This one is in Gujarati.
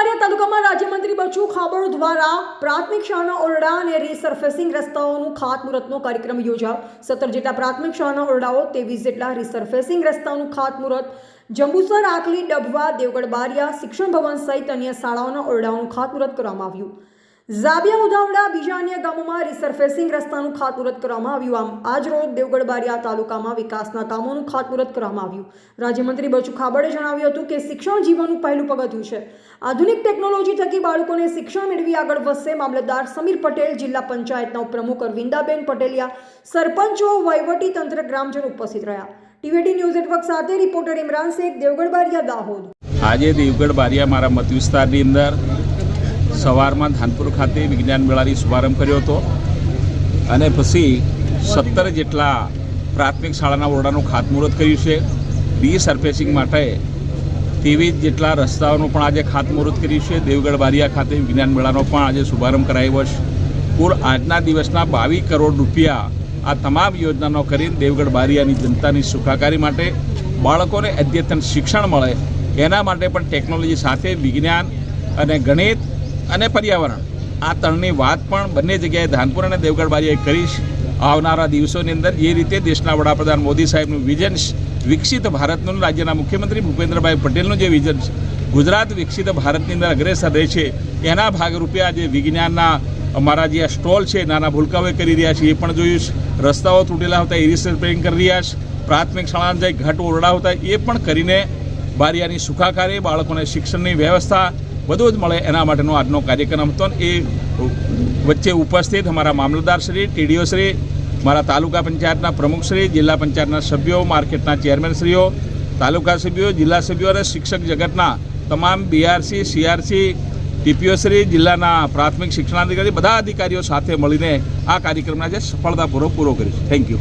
બારિયા તાલુકામાં રાજ્યમંત્રી બચુ ખાબડ દ્વારા પ્રાથમિક શાળાના ઓરડા અને રીસર્ફેસિંગ રસ્તાઓનું ખાતમુહૂર્તનો કાર્યક્રમ યોજાયો। 17 જેટલા પ્રાથમિક શાળાના ઓરડાઓ, 23 જેટલા રીસર્ફેસિંગ રસ્તાઓનું ખાતમુહૂર્ત જંબુસર, આકલી, ડભવા, દેવગઢ બારિયા શિક્ષણ ભવન સહિત અન્ય શાળાઓના ઓરડાઓનું ખાતમુહૂર્ત કરવામાં આવ્યું। ઝાબિયા, ઉધાવડા, બીજા અન્ય ગામોમાં રીસર્ફેસિંગ રસ્તાનું ખાતમુહૂર્ત કરવામાં આવ્યું। આમ આજ રોજ દેવગઢ બારિયા તાલુકામાં વિકાસના કામોનું ખાતમુહૂર્ત કરવામાં આવ્યું। રાજ્યમંત્રી બચુ ખાબડે જણાવ્યું હતું કે શિક્ષણ જીવનનું પહેલું પગથિયું છે। આધુનિક ટેકનોલોજી થકી બાળકોને શિક્ષણ મેળવી આગળ વધશે। મામલતદાર સમીર પટેલ, જિલ્લા પંચાયતના ઉપપ્રમુખ અરવિંદાબેન પટેલિયા, સરપંચો, વહીવટી તંત્ર, ગ્રામજનો ઉપસ્થિત રહ્યા। ટીવીટી ન્યૂઝ નેટવર્ક સાથે રિપોર્ટર ઇમરાન શેખ, દેવગઢ બારિયા, દાહોદ। આજે દેવગઢ બારિયા મારા મત વિસ્તારની અંદર સવારમાં ધાનપુર ખાતે વિજ્ઞાન મેળાની શુભારંભ કર્યો હતો અને પછી 17 જેટલા પ્રાથમિક શાળાના ઓરડાનું ખાતમુહૂર્ત કર્યું છે। રીસર્ફેસિંગ માટે 23 જેટલા રસ્તાઓનું પણ આજે ખાતમુહૂર્ત કર્યું છે। દેવગઢ બારિયા ખાતે વિજ્ઞાન મેળાનો પણ આજે શુભારંભ કરાયો છે। કુલ આજના દિવસના 22 કરોડ રૂપિયા આ તમામ યોજનાનો કરીને દેવગઢ બારિયાની જનતાની સુખાકારી માટે, બાળકોને અદ્યતન શિક્ષણ મળે એના માટે પણ ટેકનોલોજી સાથે વિજ્ઞાન અને ગણિત અને પર્યાવરણ આ ત્રણની વાત પણ બંને જગ્યાએ ધાનપુર અને દેવગઢ બારિયાએ કરીશ। આવનારા દિવસોની અંદર જે રીતે દેશના વડાપ્રધાન મોદી સાહેબનું વિઝન વિકસિત ભારતનું, રાજ્યના મુખ્યમંત્રી ભૂપેન્દ્રભાઈ પટેલનું જે વિઝન છે, ગુજરાત વિકસિત ભારતની અંદર અગ્રેસર રહે છે, એના ભાગરૂપે આજે વિજ્ઞાનના અમારા જે સ્ટોલ છે નાના ભૂલકાઓ કરી રહ્યા છે એ પણ જોયું છે। રસ્તાઓ તૂટેલા હતા એ રીસર્ફેસિંગ કરી રહ્યા છે। પ્રાથમિક શાળાના જે ઘટ ઓરડા હતા એ પણ કરીને બારિયાની સુખાકારી, બાળકોને શિક્ષણની વ્યવસ્થા બધું જ મળે એના માટેનો આજનો કાર્યક્રમ હતો। એ વચ્ચે ઉપસ્થિત અમારા મામલતદારશ્રી, ટીડીઓશ્રી, મારા તાલુકા પંચાયતના પ્રમુખશ્રી, જિલ્લા પંચાયતના સભ્યો, માર્કેટના ચેરમેનશ્રીઓ, તાલુકા સભ્યો, જિલ્લા સભ્યો અને શિક્ષક જગતના તમામ બીઆરસી, સીઆરસી, ટીપીઓશ્રી, જિલ્લાના પ્રાથમિક શિક્ષણાધિકારી બધા અધિકારીઓ સાથે મળીને આ કાર્યક્રમને આજે સફળતાપૂર્વક પૂરો કરીશું। Thank you.